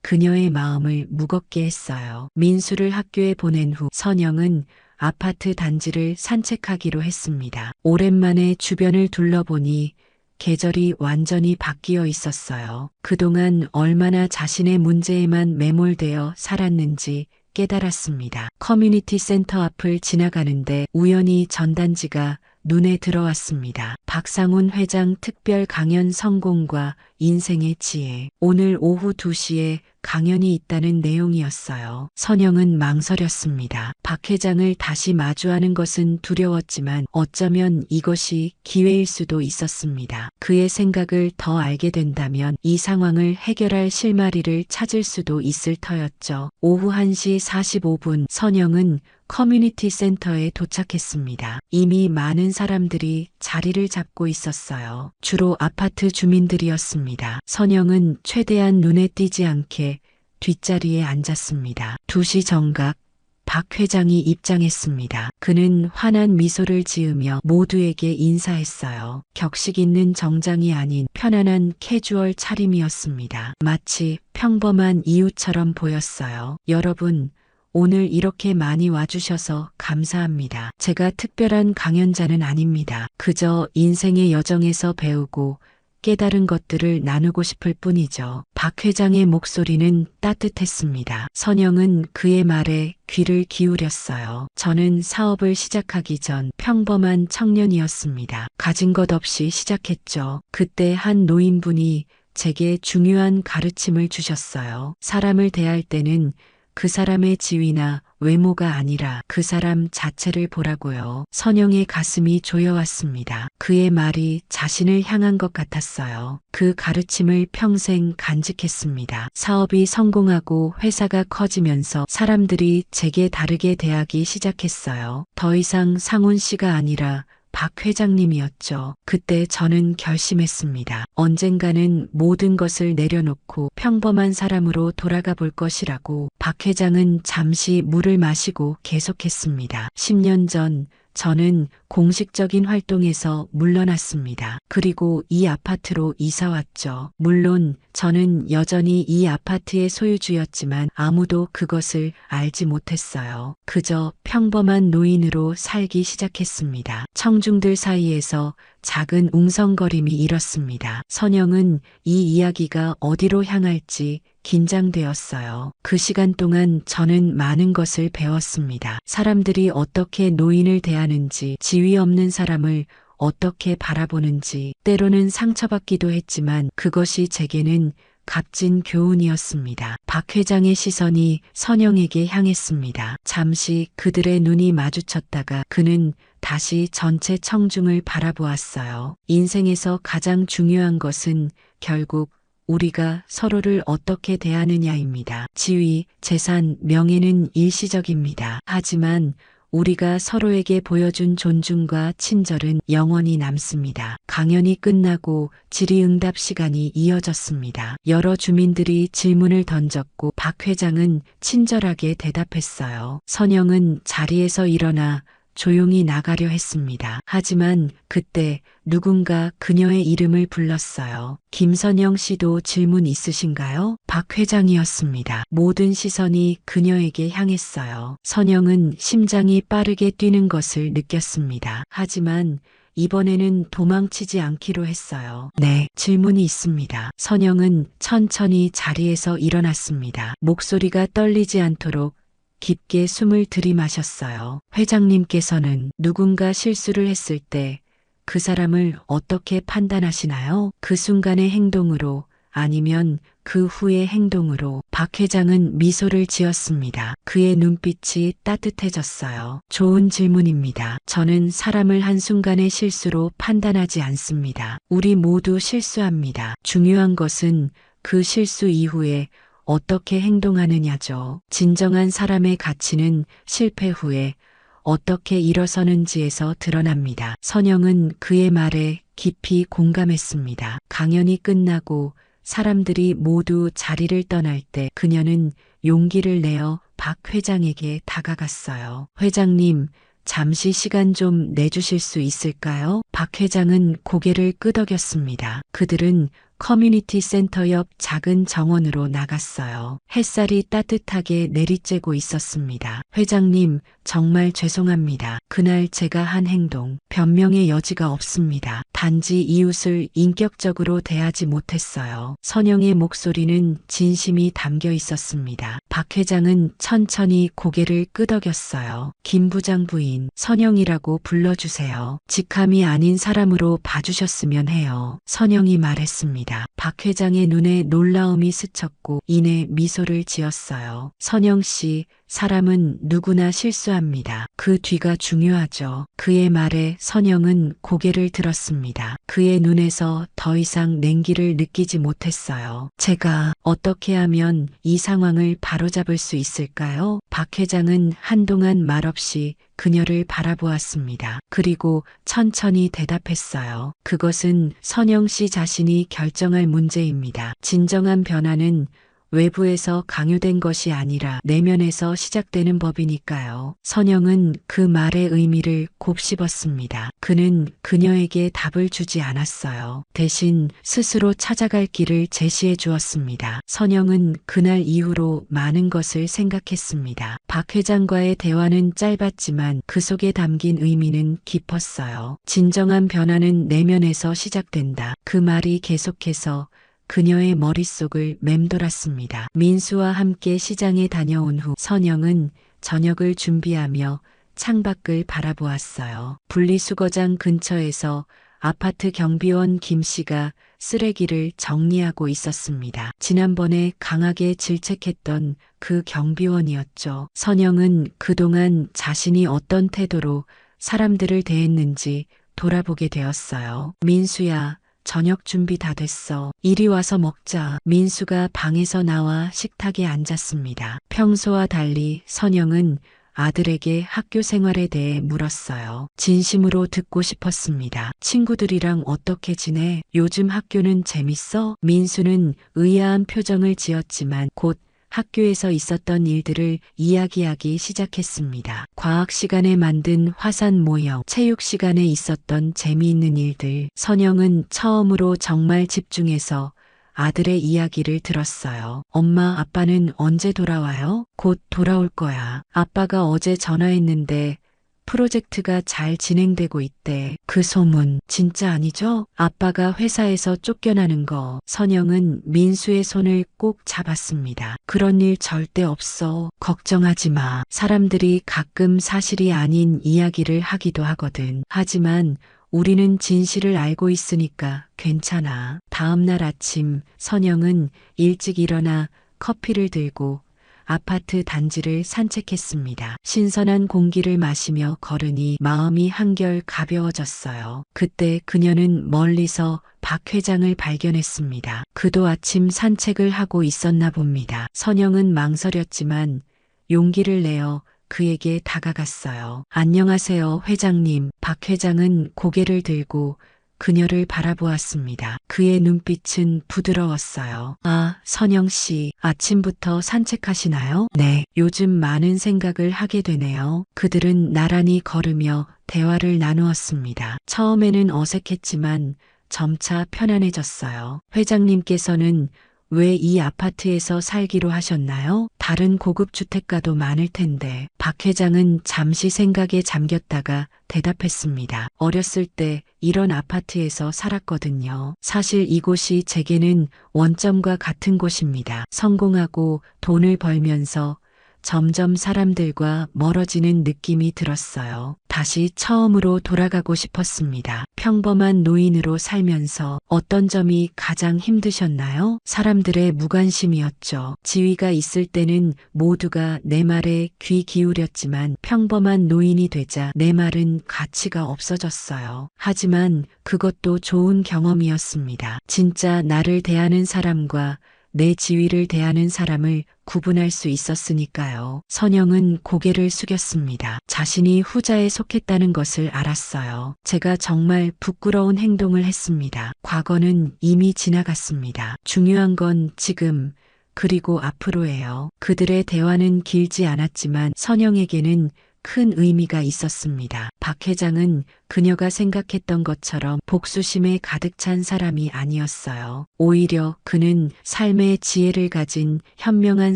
그녀의 마음을 무겁게 했어요. 민수를 학교에 보낸 후 선영은 아파트 단지를 산책하기로 했습니다. 오랜만에 주변을 둘러보니 계절이 완전히 바뀌어 있었어요. 그동안 얼마나 자신의 문제에만 매몰되어 살았는지 깨달았습니다. 커뮤니티 센터 앞을 지나가는데 우연히 전단지가 눈에 들어왔습니다. 박상훈 회장 특별 강연 성공과 인생의 지혜. 오늘 오후 2시에 강연이 있다는 내용이었어요. 선영은 망설였습니다. 박 회장을 다시 마주하는 것은 두려웠지만 어쩌면 이것이 기회일 수도 있었습니다. 그의 생각을 더 알게 된다면 이 상황을 해결할 실마리를 찾을 수도 있을 터였죠. 오후 1시 45분 선영은 커뮤니티 센터에 도착했습니다. 이미 많은 사람들이 자리를 잡고 있었어요. 주로 아파트 주민들이었습니다. 선영은 최대한 눈에 띄지 않게 뒷자리에 앉았습니다. 2시 정각 박 회장이 입장했습니다. 그는 환한 미소를 지으며 모두에게 인사했어요. 격식 있는 정장이 아닌 편안한 캐주얼 차림이었습니다. 마치 평범한 이웃처럼 보였어요. 여러분, 오늘 이렇게 많이 와주셔서 감사합니다. 제가 특별한 강연자는 아닙니다. 그저 인생의 여정에서 배우고 깨달은 것들을 나누고 싶을 뿐이죠. 박 회장의 목소리는 따뜻했습니다. 선영은 그의 말에 귀를 기울였어요. 저는 사업을 시작하기 전 평범한 청년이었습니다. 가진 것 없이 시작했죠. 그때 한 노인분이 제게 중요한 가르침을 주셨어요. 사람을 대할 때는 그 사람의 지위나 외모가 아니라 그 사람 자체를 보라고요. 선영의 가슴이 조여왔습니다. 그의 말이 자신을 향한 것 같았어요. 그 가르침을 평생 간직했습니다. 사업이 성공하고 회사가 커지면서 사람들이 제게 다르게 대하기 시작했어요. 더 이상 상훈 씨가 아니라 박 회장님이었죠. 그때 저는 결심했습니다. 언젠가는 모든 것을 내려놓고 평범한 사람으로 돌아가 볼 것이라고. 박 회장은 잠시 물을 마시고 계속했습니다. 10년 전 저는 공식적인 활동에서 물러났습니다. 그리고 이 아파트로 이사 왔죠. 물론 저는 여전히 이 아파트의 소유주였지만 아무도 그것을 알지 못했어요. 그저 평범한 노인으로 살기 시작했습니다. 청중들 사이에서 작은 웅성거림이 일었습니다. 선영은 이 이야기가 어디로 향할지 긴장되었어요. 그 시간 동안 저는 많은 것을 배웠습니다. 사람들이 어떻게 노인을 대하는지, 지위 없는 사람을 어떻게 바라보는지, 때로는 상처받기도 했지만 그것이 제게는 값진 교훈이었습니다. 박 회장의 시선이 선영에게 향했습니다. 잠시 그들의 눈이 마주쳤다가 그는 다시 전체 청중을 바라보았어요. 인생에서 가장 중요한 것은 결국 우리가 서로를 어떻게 대하느냐입니다. 지위, 재산, 명예는 일시적입니다. 하지만 우리가 서로에게 보여준 존중과 친절은 영원히 남습니다. 강연이 끝나고 질의응답 시간이 이어졌습니다. 여러 주민들이 질문을 던졌고 박 회장은 친절하게 대답했어요. 선영은 자리에서 일어나 조용히 나가려 했습니다. 하지만 그때 누군가 그녀의 이름을 불렀어요. 김선영 씨도 질문 있으신가요? 박 회장이었습니다. 모든 시선이 그녀에게 향했어요. 선영은 심장이 빠르게 뛰는 것을 느꼈습니다. 하지만 이번에는 도망치지 않기로 했어요. 네, 질문이 있습니다. 선영은 천천히 자리에서 일어났습니다. 목소리가 떨리지 않도록 깊게 숨을 들이마셨어요. 회장님께서는 누군가 실수를 했을 때 그 사람을 어떻게 판단하시나요? 그 순간의 행동으로 아니면 그 후의 행동으로? 박 회장은 미소를 지었습니다. 그의 눈빛이 따뜻해졌어요. 좋은 질문입니다. 저는 사람을 한순간의 실수로 판단하지 않습니다. 우리 모두 실수합니다. 중요한 것은 그 실수 이후에 어떻게 행동하느냐죠. 진정한 사람의 가치는 실패 후에 어떻게 일어서는지에서 드러납니다. 선영은 그의 말에 깊이 공감했습니다. 강연이 끝나고 사람들이 모두 자리를 떠날 때 그녀는 용기를 내어 박 회장에게 다가갔어요. 회장님, 잠시 시간 좀 내주실 수 있을까요? 박 회장은 고개를 끄덕였습니다. 그들은 커뮤니티 센터 옆 작은 정원으로 나갔어요. 햇살이 따뜻하게 내리쬐고 있었습니다. 회장님, 정말 죄송합니다. 그날 제가 한 행동, 변명의 여지가 없습니다. 단지 이웃을 인격적으로 대하지 못했어요. 선영의 목소리는 진심이 담겨 있었습니다. 박 회장은 천천히 고개를 끄덕였어요. 김 부장 부인, 선영이라고 불러주세요. 직함이 아닌 사람으로 봐주셨으면 해요. 선영이 말했습니다. 박 회장의 눈에 놀라움이 스쳤고 이내 미소를 지었어요. 선영 씨, 사람은 누구나 실수합니다. 그 뒤가 중요하죠. 그의 말에 선영은 고개를 들었습니다. 그의 눈에서 더 이상 냉기를 느끼지 못했어요. 제가 어떻게 하면 이 상황을 바로잡을 수 있을까요? 박 회장은 한동안 말없이 그녀를 바라보았습니다. 그리고 천천히 대답했어요. 그것은 선영 씨 자신이 결정할 문제입니다. 진정한 변화는 외부에서 강요된 것이 아니라 내면에서 시작되는 법이니까요. 선영은 그 말의 의미를 곱씹었습니다. 그는 그녀에게 답을 주지 않았어요. 대신 스스로 찾아갈 길을 제시해 주었습니다. 선영은 그날 이후로 많은 것을 생각했습니다. 박 회장과의 대화는 짧았지만 그 속에 담긴 의미는 깊었어요. 진정한 변화는 내면에서 시작된다. 그 말이 계속해서 그녀의 머릿속을 맴돌았습니다. 민수와 함께 시장에 다녀온 후 선영은 저녁을 준비하며 창밖을 바라보았어요. 분리수거장 근처에서 아파트 경비원 김 씨가 쓰레기를 정리하고 있었습니다. 지난번에 강하게 질책했던 그 경비원이었죠. 선영은 그동안 자신이 어떤 태도로 사람들을 대했는지 돌아보게 되었어요. 민수야, 저녁 준비 다 됐어. 이리 와서 먹자. 민수가 방에서 나와 식탁에 앉았습니다. 평소와 달리 선영은 아들에게 학교 생활에 대해 물었어요. 진심으로 듣고 싶었습니다. 친구들이랑 어떻게 지내? 요즘 학교는 재밌어? 민수는 의아한 표정을 지었지만 곧 학교에서 있었던 일들을 이야기하기 시작했습니다. 과학 시간에 만든 화산 모형, 체육 시간에 있었던 재미있는 일들. 선영은 처음으로 정말 집중해서 아들의 이야기를 들었어요. 엄마, 아빠는 언제 돌아와요? 곧 돌아올 거야. 아빠가 어제 전화했는데 프로젝트가 잘 진행되고 있대. 그 소문 진짜 아니죠? 아빠가 회사에서 쫓겨나는 거. 선영은 민수의 손을 꼭 잡았습니다. 그런 일 절대 없어. 걱정하지 마. 사람들이 가끔 사실이 아닌 이야기를 하기도 하거든. 하지만 우리는 진실을 알고 있으니까 괜찮아. 다음 날 아침 선영은 일찍 일어나 커피를 들고 아파트 단지를 산책했습니다. 신선한 공기를 마시며 걸으니 마음이 한결 가벼워졌어요. 그때 그녀는 멀리서 박 회장을 발견했습니다. 그도 아침 산책을 하고 있었나 봅니다. 선영은 망설였지만 용기를 내어 그에게 다가갔어요. 안녕하세요, 회장님. 박 회장은 고개를 들고 그녀를 바라보았습니다. 그의 눈빛은 부드러웠어요. 아, 선영 씨, 아침부터 산책하시나요? 네, 요즘 많은 생각을 하게 되네요. 그들은 나란히 걸으며 대화를 나누었습니다. 처음에는 어색했지만 점차 편안해졌어요. 회장님께서는 왜 이 아파트에서 살기로 하셨나요? 다른 고급 주택가도 많을 텐데. 박 회장은 잠시 생각에 잠겼다가 대답했습니다. 어렸을 때 이런 아파트에서 살았거든요. 사실 이곳이 제게는 원점과 같은 곳입니다. 성공하고 돈을 벌면서 점점 사람들과 멀어지는 느낌이 들었어요. 다시 처음으로 돌아가고 싶었습니다. 평범한 노인으로 살면서 어떤 점이 가장 힘드셨나요? 사람들의 무관심이었죠. 지위가 있을 때는 모두가 내 말에 귀 기울였지만 평범한 노인이 되자 내 말은 가치가 없어졌어요. 하지만 그것도 좋은 경험이었습니다. 진짜 나를 대하는 사람과 내 지위를 대하는 사람을 구분할 수 있었으니까요. 선영은 고개를 숙였습니다. 자신이 후자에 속했다는 것을 알았어요. 제가 정말 부끄러운 행동을 했습니다. 과거는 이미 지나갔습니다. 중요한 건 지금 그리고 앞으로예요. 그들의 대화는 길지 않았지만 선영에게는 큰 의미가 있었습니다. 박 회장은 그녀가 생각했던 것처럼 복수심에 가득 찬 사람이 아니었어요. 오히려 그는 삶의 지혜를 가진 현명한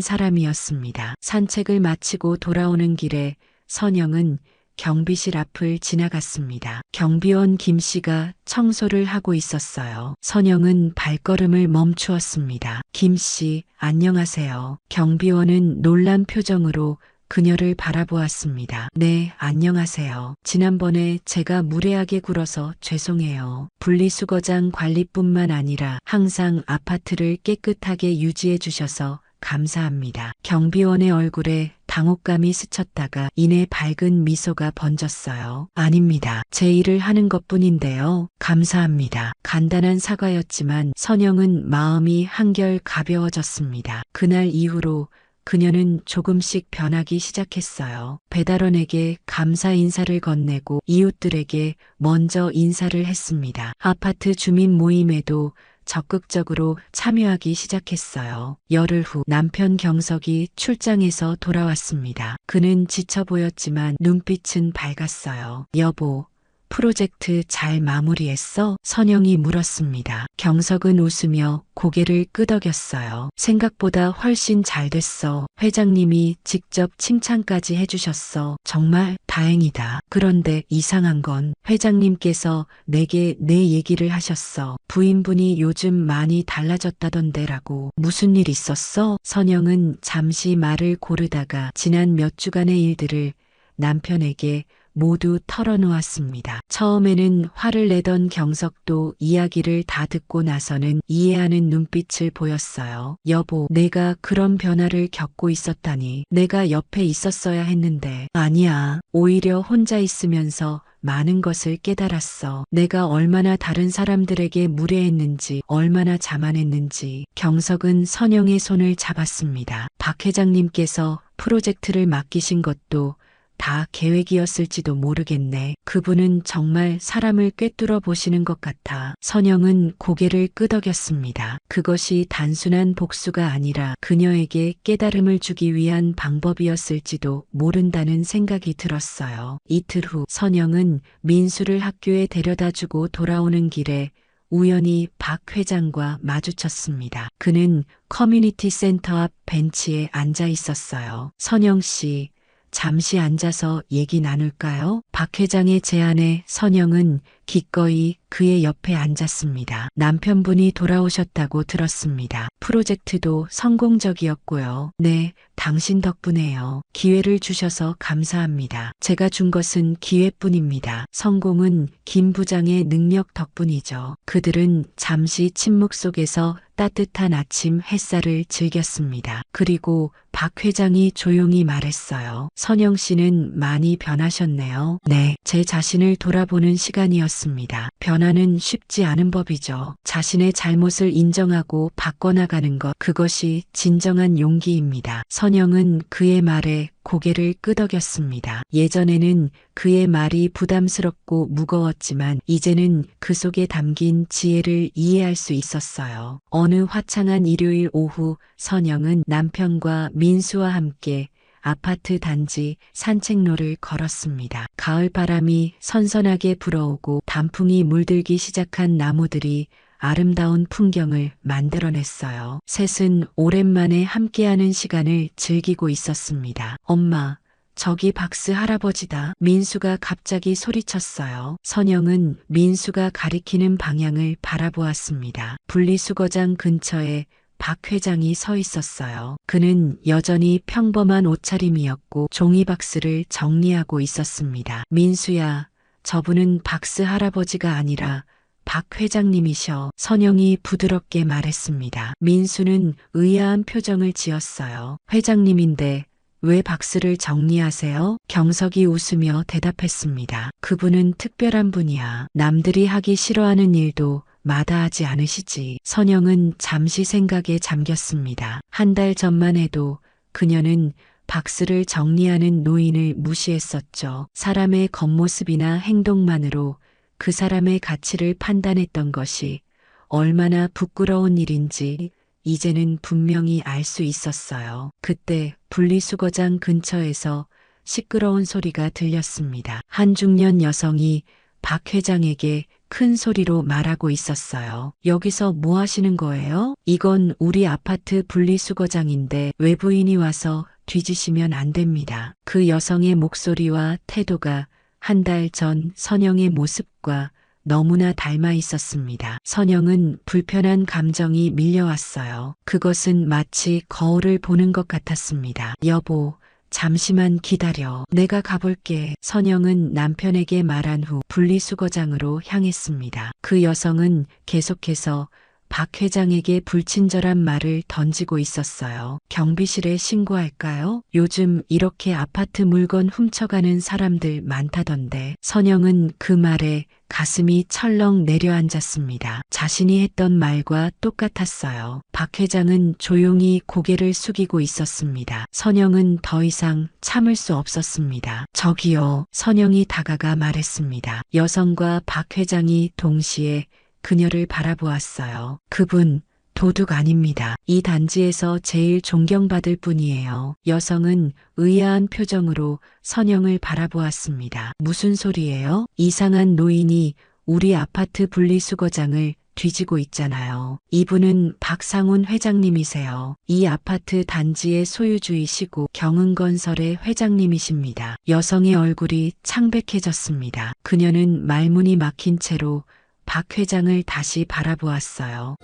사람이었습니다. 산책을 마치고 돌아오는 길에 선영은 경비실 앞을 지나갔습니다. 경비원 김 씨가 청소를 하고 있었어요. 선영은 발걸음을 멈추었습니다. 김 씨, 안녕하세요. 경비원은 놀란 표정으로 그녀를 바라보았습니다. 네, 안녕하세요. 지난번에 제가 무례하게 굴어서 죄송해요. 분리수거장 관리뿐만 아니라 항상 아파트를 깨끗하게 유지해 주셔서 감사합니다. 경비원의 얼굴에 당혹감이 스쳤다가 이내 밝은 미소가 번졌어요. 아닙니다. 제 일을 하는 것뿐인데요. 감사합니다. 간단한 사과였지만 선영은 마음이 한결 가벼워졌습니다. 그날 이후로 그녀는 조금씩 변하기 시작했어요. 배달원에게 감사 인사를 건네고 이웃들에게 먼저 인사를 했습니다. 아파트 주민 모임에도 적극적으로 참여하기 시작했어요. 열흘 후 남편 경석이 출장에서 돌아왔습니다. 그는 지쳐 보였지만 눈빛은 밝았어요. 여보, 프로젝트 잘 마무리했어? 선영이 물었습니다. 경석은 웃으며 고개를 끄덕였어요. 생각보다 훨씬 잘 됐어. 회장님이 직접 칭찬까지 해주셨어. 정말 다행이다. 그런데 이상한 건 회장님께서 내게 내 얘기를 하셨어. 부인분이 요즘 많이 달라졌다던데라고. 무슨 일 있었어? 선영은 잠시 말을 고르다가 지난 몇 주간의 일들을 남편에게 모두 털어놓았습니다. 처음에는 화를 내던 경석도 이야기를 다 듣고 나서는 이해하는 눈빛을 보였어요. 여보, 내가 그런 변화를 겪고 있었다니. 내가 옆에 있었어야 했는데. 아니야. 오히려 혼자 있으면서 많은 것을 깨달았어. 내가 얼마나 다른 사람들에게 무례했는지, 얼마나 자만했는지. 경석은 선영의 손을 잡았습니다. 박 회장님께서 프로젝트를 맡기신 것도 다 계획이었을지도 모르겠네. 그분은 정말 사람을 꿰뚫어 보시는 것 같아. 선영은 고개를 끄덕였습니다. 그것이 단순한 복수가 아니라 그녀에게 깨달음을 주기 위한 방법이었을지도 모른다는 생각이 들었어요. 이틀 후 선영은 민수를 학교에 데려다주고 돌아오는 길에 우연히 박 회장과 마주쳤습니다. 그는 커뮤니티 센터 앞 벤치에 앉아 있었어요. 선영 씨, 잠시 앉아서 얘기 나눌까요? 박 회장의 제안에 선영은 기꺼이 그의 옆에 앉았습니다. 남편분이 돌아오셨다고 들었습니다. 프로젝트도 성공적이었고요. 네, 당신 덕분에요. 기회를 주셔서 감사합니다. 제가 준 것은 기회뿐입니다. 성공은 김 부장의 능력 덕분이죠. 그들은 잠시 침묵 속에서 따뜻한 아침 햇살을 즐겼습니다. 그리고 박 회장이 조용히 말했어요. 선영 씨는 많이 변하셨네요. 네, 제 자신을 돌아보는 시간이었습니다. 변화는 쉽지 않은 법이죠. 자신의 잘못을 인정하고 바꿔나가는 것, 그것이 진정한 용기입니다. 선영은 그의 말에 고개를 끄덕였습니다. 예전에는 그의 말이 부담스럽고 무거웠지만 이제는 그 속에 담긴 지혜를 이해할 수 있었어요. 어느 화창한 일요일 오후 선영은 남편과 민수와 함께 아파트 단지 산책로를 걸었습니다. 가을바람이 선선하게 불어오고 단풍이 물들기 시작한 나무들이 아름다운 풍경을 만들어냈어요. 셋은 오랜만에 함께하는 시간을 즐기고 있었습니다. 엄마, 저기 박스 할아버지다. 민수가 갑자기 소리쳤어요. 선영은 민수가 가리키는 방향을 바라보았습니다. 분리수거장 근처에 박 회장이 서 있었어요. 그는 여전히 평범한 옷차림이었고 종이박스를 정리하고 있었습니다. 민수야, 저분은 박스 할아버지가 아니라 박 회장님이셔. 선영이 부드럽게 말했습니다. 민수는 의아한 표정을 지었어요. 회장님인데 왜 박스를 정리하세요? 경석이 웃으며 대답했습니다. 그분은 특별한 분이야. 남들이 하기 싫어하는 일도 마다하지 않으시지. 선영은 잠시 생각에 잠겼습니다. 한 달 전만 해도 그녀는 박스를 정리하는 노인을 무시했었죠. 사람의 겉모습이나 행동만으로 그 사람의 가치를 판단했던 것이 얼마나 부끄러운 일인지 이제는 분명히 알 수 있었어요. 그때 분리수거장 근처에서 시끄러운 소리가 들렸습니다. 한 중년 여성이 박 회장에게 큰 소리로 말하고 있었어요. 여기서 뭐 하시는 거예요? 이건 우리 아파트 분리수거장인데 외부인이 와서 뒤지시면 안 됩니다. 그 여성의 목소리와 태도가 한 달 전 선영의 모습과 너무나 닮아 있었습니다. 선영은 불편한 감정이 밀려왔어요. 그것은 마치 거울을 보는 것 같았습니다. 여보, 잠시만 기다려. 내가 가볼게. 선영은 남편에게 말한 후 분리수거장으로 향했습니다. 그 여성은 계속해서 박 회장에게 불친절한 말을 던지고 있었어요. 경비실에 신고할까요? 요즘 이렇게 아파트 물건 훔쳐가는 사람들 많다던데. 선영은 그 말에 가슴이 철렁 내려앉았습니다. 자신이 했던 말과 똑같았어요. 박 회장은 조용히 고개를 숙이고 있었습니다. 선영은 더 이상 참을 수 없었습니다. 저기요. 선영이 다가가 말했습니다. 여성과 박 회장이 동시에 그녀를 바라보았어요. 그분 도둑 아닙니다. 이 단지에서 제일 존경받을 분이에요. 여성은 의아한 표정으로 선영을 바라보았습니다. 무슨 소리예요? 이상한 노인이 우리 아파트 분리수거장을 뒤지고 있잖아요. 이분은 박상훈 회장님이세요. 이 아파트 단지의 소유주이시고 경은건설의 회장님이십니다. 여성의 얼굴이 창백해졌습니다. 그녀는 말문이 막힌 채로 박 회장을 다시 바라보았어요.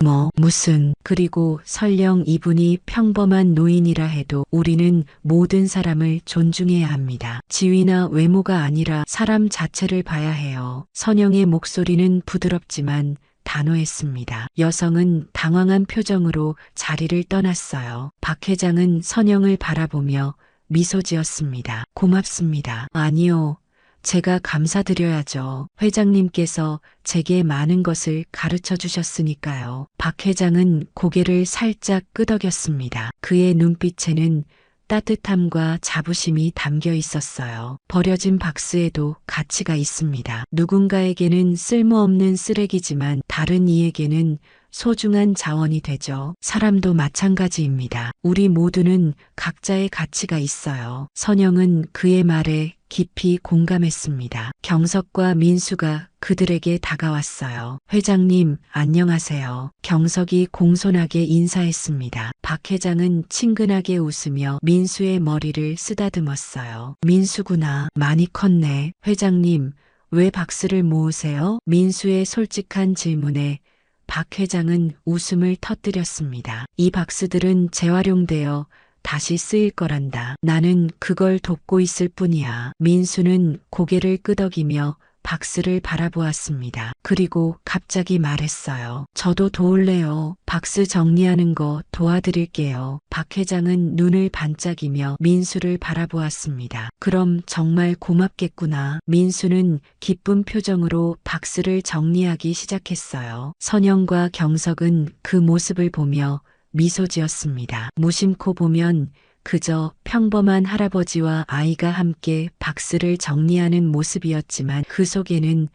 그리고 설령 이분이 평범한 노인이라 해도 우리는 모든 사람을 존중해야 합니다. 지위나 외모가 아니라 사람 자체를 봐야 해요. 선영의 목소리는 부드럽지만 단호했습니다. 여성은 당황한 표정으로 자리를 떠났어요. 박 회장은 선영을 바라보며 미소 지었습니다. 고맙습니다. 아니요. 제가 감사드려야죠. 회장님께서 제게 많은 것을 가르쳐 주셨으니까요. 박 회장은 고개를 살짝 끄덕였습니다. 그의 눈빛에는 따뜻함과 자부심이 담겨 있었어요. 버려진 박스에도 가치가 있습니다. 누군가에게는 쓸모없는 쓰레기지만 다른 이에게는 소중한 자원이 되죠. 사람도 마찬가지입니다. 우리 모두는 각자의 가치가 있어요. 선영은 그의 말에 깊이 공감했습니다. 경석과 민수가 그들에게 다가왔어요. 회장님, 안녕하세요. 경석이 공손하게 인사했습니다. 박 회장은 친근하게 웃으며 민수의 머리를 쓰다듬었어요. 민수구나. 많이 컸네. 회장님, 왜 박스를 모으세요? 민수의 솔직한 질문에 박 회장은 웃음을 터뜨렸습니다. 이 박스들은 재활용되어 다시 쓰일 거란다. 나는 그걸 돕고 있을 뿐이야. 민수는 고개를 끄덕이며 박스를 바라보았습니다. 그리고 갑자기 말했어요. 저도 도울래요. 박스 정리하는 거 도와드릴게요. 박 회장은 눈을 반짝이며 민수를 바라보았습니다. 그럼 정말 고맙겠구나. 민수는 기쁜 표정으로 박스를 정리하기 시작했어요. 선영과 경석은 그 모습을 보며 미소 지었습니다. 무심코 보면 그저 평범한 할아버지와 아이가 함께 박스를 정리하는 모습이었지만 그 속에는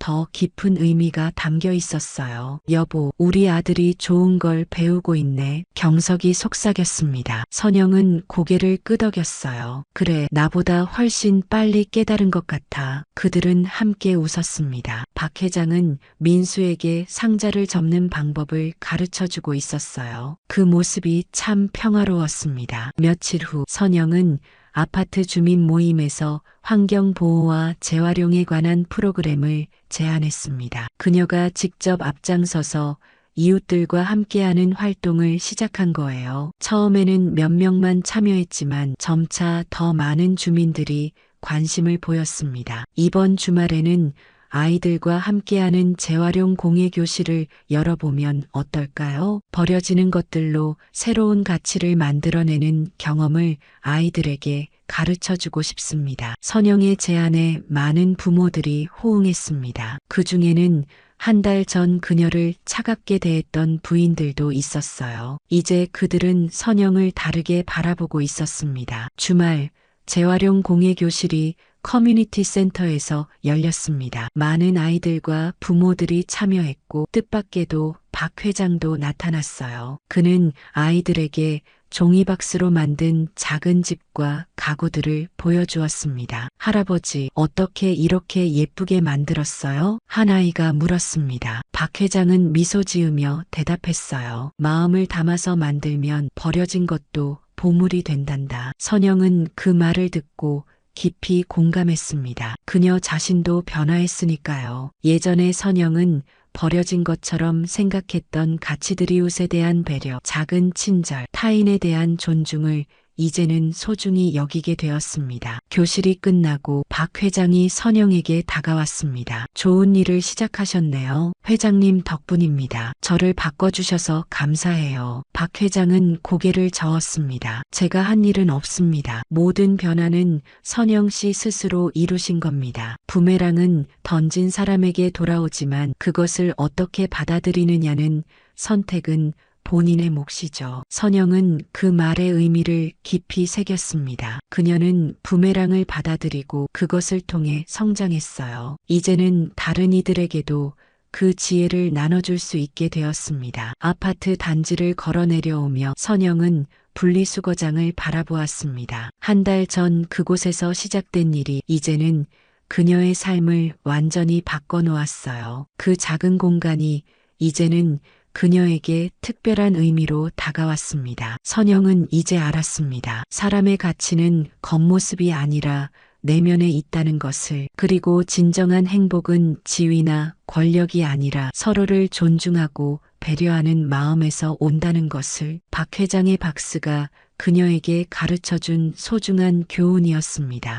더 깊은 의미가 담겨 있었어요. 여보, 우리 아들이 좋은 걸 배우고 있네. 경석이 속삭였습니다. 선영은 고개를 끄덕였어요. 그래, 나보다 훨씬 빨리 깨달은 것 같아. 그들은 함께 웃었습니다. 박 회장은 민수에게 상자를 접는 방법을 가르쳐주고 있었어요. 그 모습이 참 평화로웠습니다. 며칠 후 선영은 아파트 주민 모임에서 환경보호와 재활용에 관한 프로그램을 제안했습니다. 그녀가 직접 앞장서서 이웃들과 함께하는 활동을 시작한 거예요. 처음에는 몇 명만 참여했지만 점차 더 많은 주민들이 관심을 보였습니다. 이번 주말에는 아이들과 함께하는 재활용 공예교실을 열어보면 어떨까요? 버려지는 것들로 새로운 가치를 만들어내는 경험을 아이들에게 가르쳐주고 싶습니다. 선영의 제안에 많은 부모들이 호응했습니다. 그 중에는 한 달 전 그녀를 차갑게 대했던 부인들도 있었어요. 이제 그들은 선영을 다르게 바라보고 있었습니다. 주말 재활용 공예교실이 커뮤니티 센터에서 열렸습니다. 많은 아이들과 부모들이 참여했고 뜻밖에도 박 회장도 나타났어요. 그는 아이들에게 종이박스로 만든 작은 집과 가구들을 보여주었습니다. 할아버지, 어떻게 이렇게 예쁘게 만들었어요? 한 아이가 물었습니다. 박 회장은 미소 지으며 대답했어요. 마음을 담아서 만들면 버려진 것도 보물이 된단다. 선영은 그 말을 듣고 깊이 공감했습니다. 그녀 자신도 변화했으니까요. 예전에 선영은 버려진 것처럼 생각했던 가치들이 이웃에 대한 배려, 작은 친절, 타인에 대한 존중을 이제는 소중히 여기게 되었습니다. 교실이 끝나고 박 회장이 선영에게 다가왔습니다. 좋은 일을 시작하셨네요. 회장님 덕분입니다. 저를 바꿔주셔서 감사해요. 박 회장은 고개를 저었습니다. 제가 한 일은 없습니다. 모든 변화는 선영 씨 스스로 이루신 겁니다. 부메랑은 던진 사람에게 돌아오지만 그것을 어떻게 받아들이느냐는 선택은 본인의 몫이죠. 선영은 그 말의 의미를 깊이 새겼습니다. 그녀는 부메랑을 받아들이고 그것을 통해 성장했어요. 이제는 다른 이들에게도 그 지혜를 나눠줄 수 있게 되었습니다. 아파트 단지를 걸어 내려오며 선영은 분리수거장을 바라보았습니다. 한 달 전 그곳에서 시작된 일이 이제는 그녀의 삶을 완전히 바꿔놓았어요. 그 작은 공간이 이제는 그녀에게 특별한 의미로 다가왔습니다. 선영은 이제 알았습니다. 사람의 가치는 겉모습이 아니라 내면에 있다는 것을, 그리고 진정한 행복은 지위나 권력이 아니라 서로를 존중하고 배려하는 마음에서 온다는 것을. 박 회장의 박스가 그녀에게 가르쳐준 소중한 교훈이었습니다.